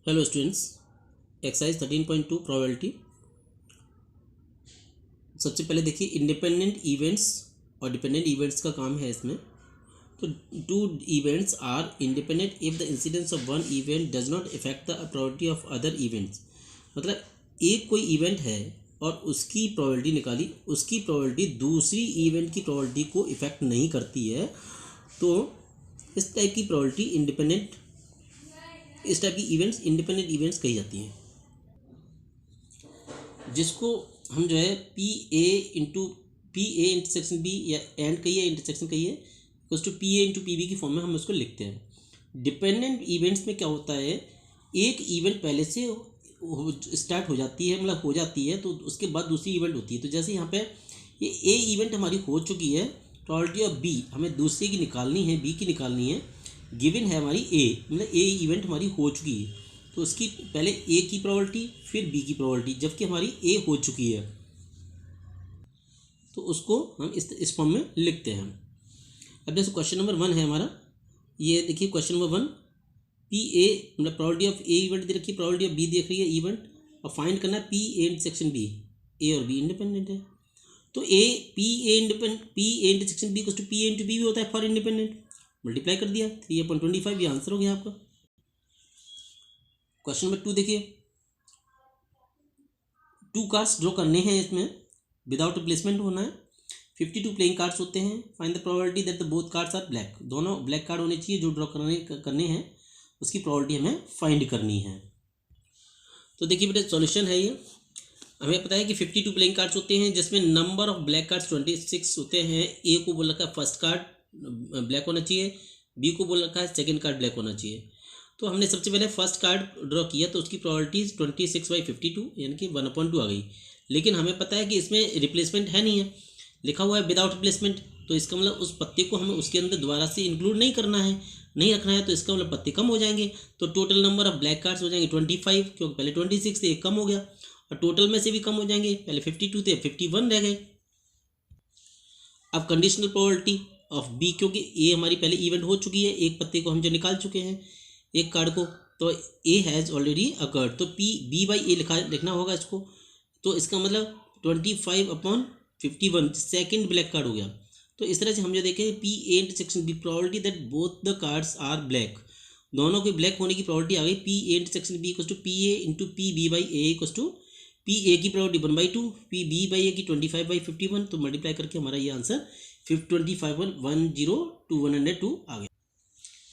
Hello students, exercise 13.2 probability. सबसे पहले देखिए इंडिपेंडेंट इवेंट्स और डिपेंडेंट इवेंट्स का काम है इसमें। तो two events are independent if the incidence of one event does not affect the probability of other events. मतलब एक कोई इवेंट है और उसकी प्रोबेबिलिटी निकाली, उसकी प्रोबेबिलिटी दूसरी इवेंट की प्रोबेबिलिटी को इफेक्ट नहीं करती है, तो इस टाइप की प्रोबेबिलिटी इंडिपेंडेंट, इस टाइप की इवेंट्स इंडिपेंडेंट इवेंट्स कही जाती हैं, जिसको हम जो है पी ए इंटरसेक्शन बी या एंड कहिए इंटरसेक्शन कहिए equals to P A into P B की फॉर्म में हम उसको लिखते हैं। डिपेंडेंट इवेंट्स में क्या होता है, एक इवेंट पहले से स्टार्ट हो जाती है, मतलब हो जाती है, तो उसके बाद दूसरी इवेंट होती है। तो जैसे यहाँ पे ये ए इवेंट हमारी हो चुकी है, प्रोबेबिलिटी ऑफ बी हमें दूसरे की निकालनी है, बी की निकालनी है, गिवन है हमारी ए, मतलब ए इवेंट हमारी हो चुकी है, तो उसकी पहले ए की प्रोबेबिलिटी फिर बी की प्रोबेबिलिटी, जबकि हमारी ए हो चुकी है तो उसको हम इस फॉर्म में लिखते हैं। अब जैसे क्वेश्चन नंबर 1 है हमारा, ये देखिए क्वेश्चन नंबर 1, पी ए मतलब प्रोबेबिलिटी ऑफ ए इवेंट दे रखी है, प्रोबेबिलिटी ऑफ बी देख रही है इवेंट, और फाइंड करना है P A intersection B. A और बी इंडिपेंडेंट है, तो P A intersection B to P A into B भी होता है फॉर इंडिपेंडेंट। मल्टीप्लाई कर दिया 3/25, ये आंसर हो गया आपका। क्वेश्चन नंबर 2 देखिए, 2 कार्ड्स ड्रॉ करने हैं, इसमें विदाउट रिप्लेसमेंट होना है। 52 प्लेइंग कार्ड्स होते हैं। Find the probability that the both cards are black. दोनों ब्लैक कार्ड होने चाहिए जो ड्रॉ करने हैं, उसकी प्रोबेबिलिटी हमें फाइंड करनी है। तो देखिए बेटा सॉल्यूशन है ये। हमें पता है कि 52 प्लेइंग कार्ड्स होते हैं, जिसमें नंबर ऑफ ब्लैक कार्ड्स 26 होते हैं। ए को बोल रखा है फर्स्ट कार्ड ब्लैक होना चाहिए, बी को बोल रखा है सेकेंड कार्ड ब्लैक होना चाहिए। तो हमने सबसे पहले फर्स्ट कार्ड ड्रॉ किया, तो उसकी प्रोबेबिलिटी 26/52 यानी कि 1/2 आ गई। लेकिन हमें पता है कि इसमें रिप्लेसमेंट है नहीं है, लिखा हुआ है विदाउट रिप्लेसमेंट, तो इसका मतलब उस पत्ते को हमें उसके अंदर दोबारा से इंक्लूड नहीं करना है, नहीं रखना है, तो इसका मतलब पत्ते कम हो जाएंगे। तो total number of black cards हो जाएंगे 25, क्योंकि पहले 26 थे, एक कम हो गया, और टोटल में से भी कम हो जाएंगे, पहले 52 थे 51 रह गए। अब कंडीशनल प्रोबेबिलिटी ऑफ बी, क्योंकि ए हमारी पहले इवेंट हो चुकी है, एक पत्ते को हम जो निकाल चुके हैं एक कार्ड को, तो ए हैज़ ऑलरेडी अकर्ड, तो पी बी बाई ए लिखना होगा इसको। तो इसका मतलब 25/51 सेकेंड ब्लैक कार्ड हो गया। तो इस तरह से हम जो देखें P A intersection B, probability that both the cards are black, दोनों के ब्लैक होने की प्रोबेबिलिटी आ गई। P A intersection B equals to P A into P B by A equals to P A की probability 1/2, P B by A की 25/51, तो multiply करके हमारा ये आंसर 25/102 आ गया।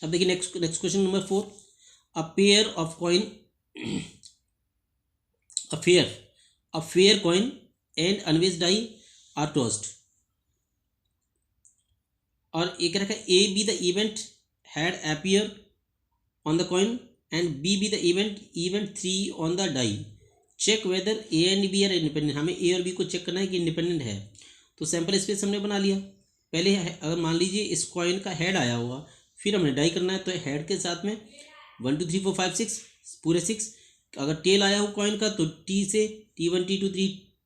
अब देखिए next question number 4, a pair of coin a fair coin and unwaged die are tossed, और एक रखा A be the event had appear on the coin and b be the event 3 on the die, check whether a and b are independent। हमें ए और B को check करना है कि independent है। तो सैंपल स्पेस हमने बना लिया। पहले अगर मान लीजिए इस कॉइन का हेड आया हुआ, फिर हमें डाई करना है, तो हेड के साथ में 1 2 3 4 5 6 पूरे 6, अगर टेल आया हो कॉइन का तो टी से T1 T2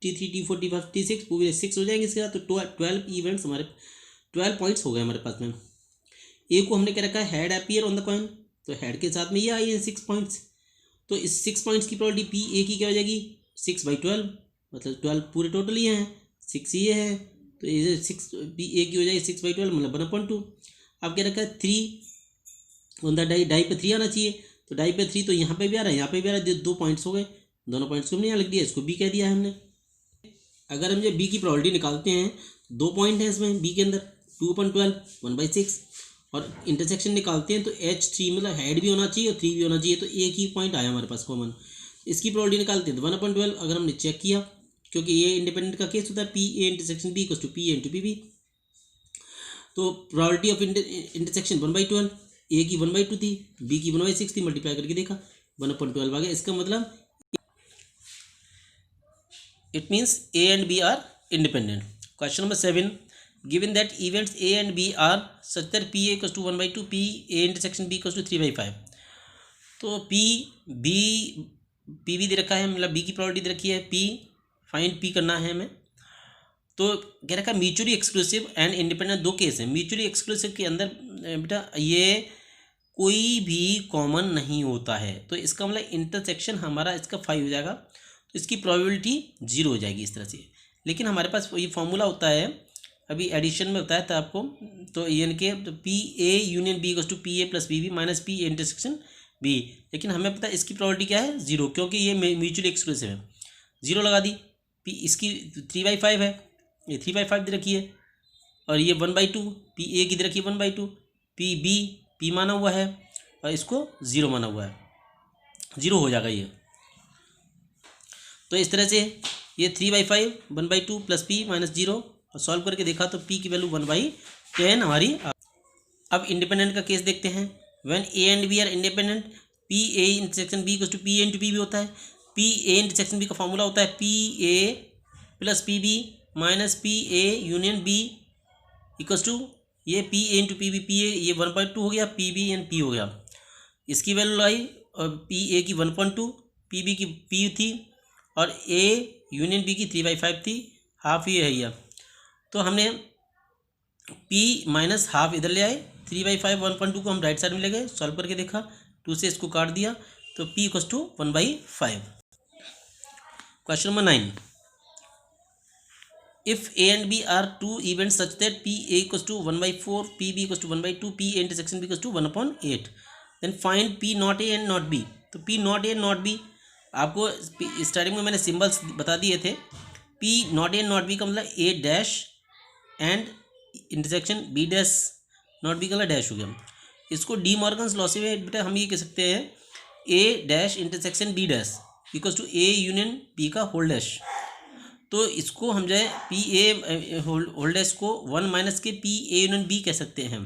T3 T4 T5 T6 पूरे 6 हो जाएंगे इसके साथ। तो 12 इवेंट्स हमारे 12 पॉइंट्स हो गए हमारे पास में। ए को हमने क्या रखा है, head appear on the coin, तो हेड के साथ में ये आई है 6 पॉइंट्स। तो इस 6 पॉइंट्स की प्रोबेबिलिटी पी ए की क्या हो जाएगी 6/12, मतलब 12 पूरे टोटल ये हैं, 6 ये है, तो ये 6 पी ए की हो जाएगी 6/12 मतलब 1/2। अब क्या रखा है 3 ऑन द डाई, डाई पे 3 आना चाहिए, तो डाई पे 3 तो यहाँ पे भी आ रहा है, यहाँ पे भी आ रहा है, 2 पॉइंट्स हो गए, दोनों पॉइंट्स को हमने यहाँ लिख दिया, इसको बी कह दिया है हमने। अगर हम जब बी की प्रोबेबिलिटी निकालते हैं, 2 पॉइंट है इसमें बी के अंदर, 2/12 1/6, और इंटरसेक्शन निकालते हैं तो H3 मतलब हेड भी होना चाहिए और 3 भी होना चाहिए, तो एक ही पॉइंट आया हमारे पास कॉमन। इसकी प्रोबेबिलिटी निकालते हैं तो 1/12, अगर हमने चेक किया, क्योंकि ये इंडिपेंडेंट का केस होता है, P A intersection B equals to P A into P B, तो प्रोबेबिलिटी ऑफ इंटरसेक्शन 1/12, ए की 1/2 थी, बी की 1/6 थी, मल्टीप्लाई करके देखा 1/12 आ गया। इसका मतलब it means A and B are independent. Question number 7, given that events a and b are such that p a equals to 1/2, p a intersection b equals to 3/5, तो p भी दे रखा है, मतलब b की प्रोबेबिलिटी दे रखी है, p find p करना है हमें। तो कह रखा है म्यूचुअली एक्सक्लूसिव एंड इंडिपेंडेंट, दो केस हैं। म्यूचुअली एक्सक्लूसिव के अंदर बेटा ये कोई भी कॉमन नहीं होता है, तो इसका मतलब इंटरसेक्शन हमारा इसका 5 हो जाएगा, तो इसकी प्रोबेबिलिटी 0 हो जाएगी इस तरह से। लेकिन हमारे पास ये फॉर्मूला होता है, अभी एडिशन में बताया था आपको, तो एन के P A union B equals to P A plus B B minus P A intersection B. लेकिन हमें पता है इसकी प्रोबेबिलिटी क्या है, 0, क्योंकि ये म्यूचुअली एक्सक्लूसिव है। 0 लगा दी। पी इसकी 3/5 है, ये 3/5 दे रखी है, और ये 1/2 पी ए की दे रखी है 1/2, पी बी पी माना हुआ है और इसको 0 माना हुआ है, 0 हो जाएगा ये। तो इस तरह से ये 3/5 1/2 प्लस पी माइनस 0, और सॉल्व करके देखा तो पी की वैल्यू 1/10 हमारी। अब इंडिपेंडेंट का केस देखते हैं। When A and B are independent, P A intersection B equals to P A into P B होता है। पी ए इंटरसेक्शन बी का फॉर्मूला होता है P A plus P B minus P A union B equals to ये P A into P B ये 1/2 हो गया, P B and P हो गया, इसकी वैल्यू आई, और पी ए की 1.2, पी बी की पी थी, और ए यूनियन बी की 3/5 थी, हाफ ये है ये। तो हमने p माइनस हाफ इधर ले आए, 3/5 1.2 को हम राइट साइड में ले गए, सॉल्व करके देखा, 2 से इसको काट दिया, तो p equals to 1/5। Question number 9, if a and b are two events such that p a equals to 1/4, p b equals to 1/2, p a intersection b equals to 1/8, then find p not a and not b। तो p not a not b, आपको starting में मैंने symbols बता दिए थे। p not a not b का मतलब a dash and intersection B dash not B का डैश हो गया। इसको डी मॉर्गन्स लॉ से बेटा हम ये कह सकते हैं A dash intersection B dash equals to A union B का होल डैश। तो इसको हम जो है पी ए होल डैश को 1 माइनस के पी ए यूनियन बी कह सकते हैं,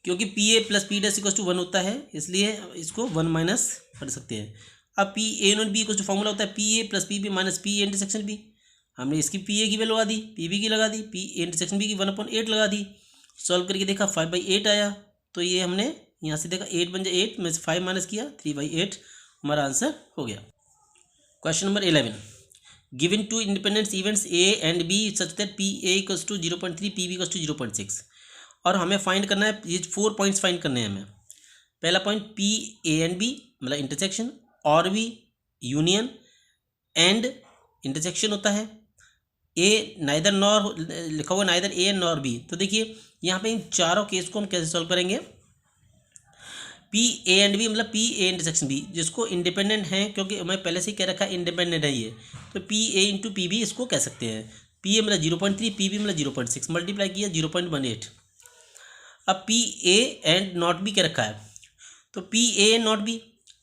क्योंकि P A plus P dash equals to 1 होता है, इसलिए इसको 1 माइनस कर सकते हैं। अब P A union B equals to formula होता है P A plus P B minus P A intersection B. हमने इसकी पी ए की वैल्यू लगा दी, पी बी की लगा दी, पी ए इंटरसेक्शन बी की 1/8 लगा दी, सॉल्व करके देखा 5/8 आया। तो ये हमने यहाँ से देखा 8 बन जाए 8 में से 5 माइनस किया 3/8, हमारा आंसर हो गया। Question number 11, given two independent events A and B such that P A equals to 0.3 P B equals to 0.6, और हमें फाइंड करना है, ये 4 पॉइंट्स फाइंड करने हैं हमें। पहला point P A and B मतलब इंटरसेक्शन, और बी यूनियन, एंड इंटरसेक्शन होता है, ए नाइदर नॉर लिखा हुआ नाइदर ए नॉर बी। तो देखिए यहाँ पे इन चारों केस को हम कैसे सॉल्व करेंगे। पी ए एंड बी मतलब पी ए इंटरसेक्शन बी, जिसको इंडिपेंडेंट है, क्योंकि मैं पहले से ही कह रखा है इंडिपेंडेंट है ये, तो P A into P B इसको कह सकते हैं। पी ए मतलब 0.3, पी बी मतलब 0.6, मल्टीप्लाई किया 0.18। अब P A and not be कह रखा है, तो P A and not be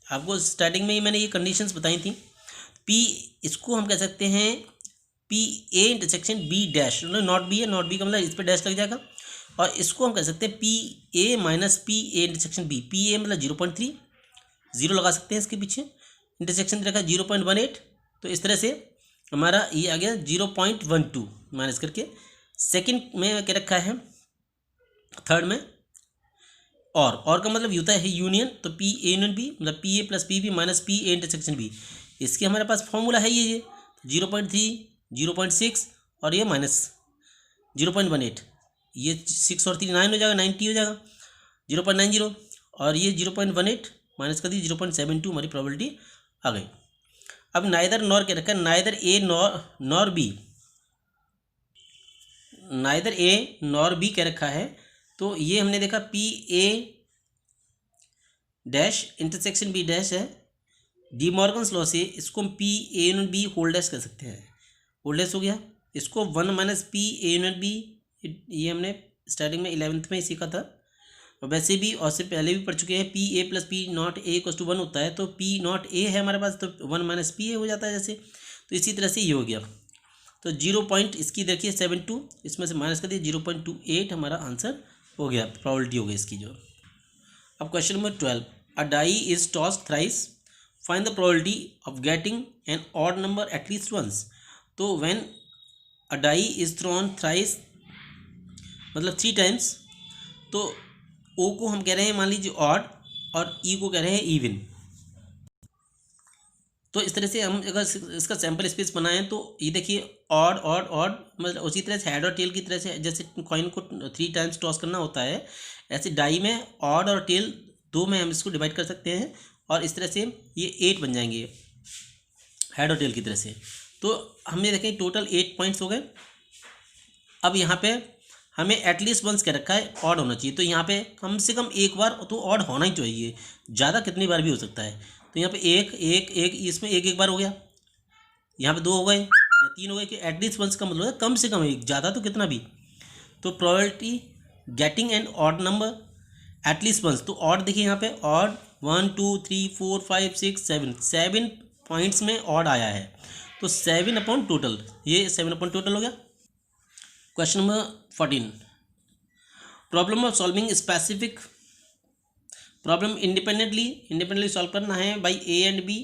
आपको स्टार्टिंग में ही मैंने ये कंडीशंस बताई थी। पी इसको हम कह सकते हैं P A intersection B dash, मतलब नॉट बी है, नॉट बी का मतलब इस पर डैश लग जाएगा, और इसको हम कह सकते हैं P A minus P A intersection B. P A मतलब 0.3, 0 लगा सकते हैं इसके पीछे, इंटरसेक्शन रखा 0.18, तो इस तरह से हमारा ये आ गया 0.12 माइनस करके। सेकंड में क्या रखा है, थर्ड में और का मतलब होता है यूनियन, तो पी ए यूनियन बी मतलब P A plus P B minus P A intersection B. इसके हमारे पास फॉर्मूला है ये 0.3, 0.6 और ये माइनस 0.18, ये 6 और 3 9 हो जाएगा, 90 हो जाएगा, 0.90, और ये 0.18 माइनस कर दी 0.72, हमारी प्रोबेबिलिटी आ गई। अब नाइदर नॉर क्या रखा है, neither A nor B, neither A nor B क्या रखा है, तो ये हमने देखा P A dash intersection B dash है, डी मॉर्गन्स लॉ से इसको हम P A union B whole dash कर सकते हैं, होल डैश हो गया। इसको 1 minus P A union B, ये हमने स्टार्टिंग में 11th में ही सीखा था, और वैसे भी और से पहले भी पढ़ चुके हैं। P A plus P not A equals to 1 होता है, तो पी नॉट ए है हमारे पास, तो 1 माइनस पी ए हो जाता है जैसे, तो इसी तरह से ये हो गया। तो 0 पॉइंट इसकी देखिए 72, इसमें से माइनस कर दिए 0.28, हमारा आंसर हो गया, प्रोबेबिलिटी हो गई इसकी जो। अब question number 12, a die is tossed thrice, find the probability of getting an odd number at least once. तो when a die is thrown thrice मतलब 3 टाइम्स, तो ओ को हम कह रहे हैं मान लीजिए ऑड, और ई को कह रहे हैं इवन। तो इस तरह से हम अगर इसका सैम्पल स्पेस बनाएं तो ये देखिए ऑड ऑड ऑड, मतलब उसी तरह से हेड और टेल की तरह से जैसे कॉइन को 3 टाइम्स टॉस करना होता है, ऐसे डाई में ऑड और टेल 2 में हम इसको डिवाइड कर सकते हैं और इस तरह से ये 8 बन जाएंगे हेड और टेल की तरह से। तो हमने देखें टोटल 8 पॉइंट्स हो गए। अब यहाँ पे हमें एटलीस्ट वंस क्या रखा है, ऑड होना चाहिए, तो यहाँ पे कम से कम एक बार तो ऑड होना ही चाहिए, ज़्यादा कितनी बार भी हो सकता है। तो यहाँ पे एक एक एक इसमें एक बार हो गया, यहाँ पे 2 हो गए या 3 हो गए, कि एटलीस्ट वंस का मतलब है कम से कम एक, ज़्यादा तो कितना भी। तो probability getting an odd number at least once, तो ऑड देखिए यहाँ पे ऑड 1 2 3 4 5 6 7 पॉइंट्स में ऑड आया है, तो 7 अपॉन टोटल, ये 7 अपॉन टोटल हो गया। Question number 14, problem of solving specific problem independently solve करना है by A and B.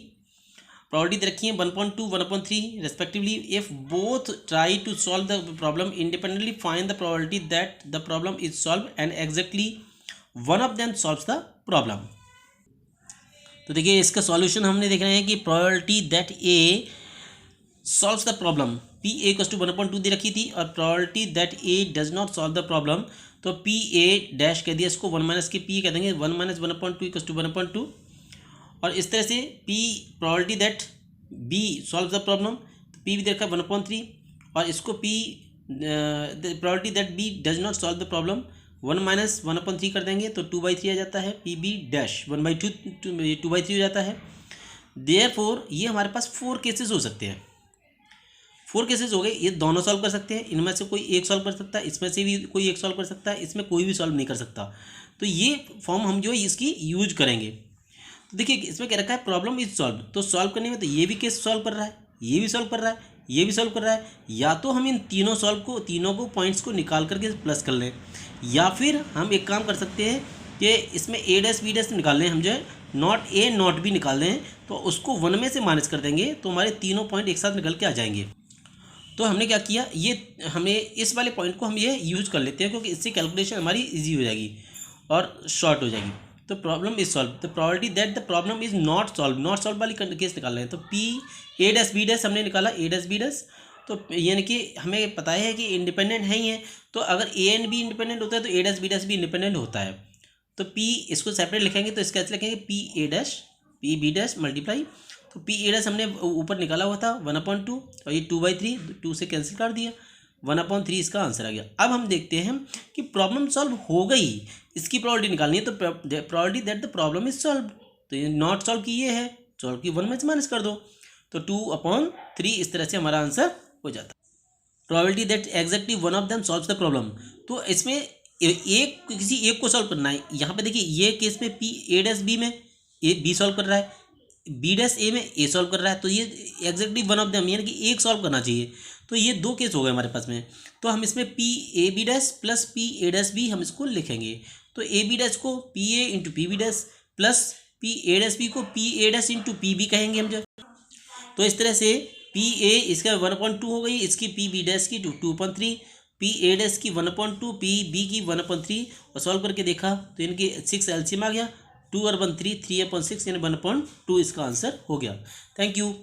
Probability दे रखी है 1.2 1/3 रेस्पेक्टिवली। If both try to solve the problem independently find the probability that the problem is solve and exactly one of them solves the problem. तो देखिए इसका solution हमने देख रहे हैं कि probability that A solves the problem, P A equals to 1/2 दे रखी थी, और probability that A does not solve the problem, तो पी ए डैश कह दिया इसको, 1 माइनस के पी कह देंगे 1 माइनस 1/2 इक्वल्स टू 1/2। और इस तरह से P probability that B solve the problem, P भी देखा 1/3, और इसको P probability that B does not solve the problem 1 माइनस 1/3 कर देंगे तो 2/3 आ जाता है, पी बी डैश 1/2 2/3 हो जाता है। देयरफॉर ये हमारे पास 4 केसेस हो सकते हैं, 4 केसेस हो गए, ये दोनों सॉल्व कर सकते हैं, इनमें से कोई एक सॉल्व कर सकता है, इसमें से भी कोई एक सॉल्व कर सकता है, इसमें कोई भी सॉल्व नहीं कर सकता। तो ये फॉर्म हम जो है इसकी यूज करेंगे। तो देखिए इसमें क्या रखा है, प्रॉब्लम इज सॉल्व, तो सॉल्व करने में तो ये भी केस सॉल्व कर रहा है, ये भी सॉल्व कर रहा है, ये भी सॉल्व कर रहा है, या तो हम इन तीनों को पॉइंट्स को निकाल करके प्लस कर लें, या फिर हम एक काम कर सकते हैं कि इसमें ए डैश बी डैश निकाल लें, हम जो है नॉट ए नॉट बी निकाल दें, तो उसको 1 में से माइनस कर देंगे तो हमारे तीनों पॉइंट एक साथ निकल के आ जाएंगे। तो हमने क्या किया, ये हमें इस वाले पॉइंट को हम ये यूज कर लेते हैं, क्योंकि इससे कैलकुलेशन हमारी इजी हो जाएगी और शॉर्ट हो जाएगी। तो problem is solve, the probability that the problem is not solve वाली केस निकाल रहे हैं। तो P A dash B dash हमने निकाला, ए डैश बी डैश, तो यानी कि हमें पता है कि इंडिपेंडेंट है ही है, तो अगर ए एंड बी इंडिपेंडेंट होता है तो ए डैश बी डैश भी इंडिपेंडेंट होता है। तो पी इसको सेपरेट लिखेंगे तो इसका लिखेंगे P A dash P B dash multiply, तो पी ए डैश हमने ऊपर निकाला हुआ था 1/2, और ये 2/3 2 से कैंसिल कर दिया, 1/3 इसका आंसर आ गया। अब हम देखते हैं कि प्रॉब्लम सॉल्व हो गई, इसकी प्रोबेबिलिटी निकालनी है, तो probability that the problem is solve, तो ये नॉट सॉल्व की ये है, सॉल्व की 1 में से माइनस कर दो, तो 2/3 इस तरह से हमारा आंसर हो जाता है। Probability that exactly one of them solves the problem, तो इसमें एक किसी एक को सॉल्व करना है। यहाँ पे देखिए ये केस में पी ए डैश बी में ए बी सॉल्व कर रहा है, बी डैश ए में ए सॉल्व कर रहा है, तो ये एग्जैक्टली वन ऑफ देम यानी कि एक सॉल्व करना चाहिए। तो ये 2 केस हो गए हमारे पास में, तो हम इसमें P A B dash plus P A dash B हम इसको लिखेंगे। तो ए बी डैश को P A into P B dash plus P A dash B को P A dash into P B कहेंगे हम जो। तो इस तरह से पी ए इसका 1/2 हो गई, इसकी पी बी डैश की 2/3, पी ए डैश की 1/2, पी बी की 1/3, और सॉल्व करके देखा तो इनकी 6 एलसीएम आ गया, 2/3 3/6 यानी 1/2 इसका आंसर हो गया। Thank you.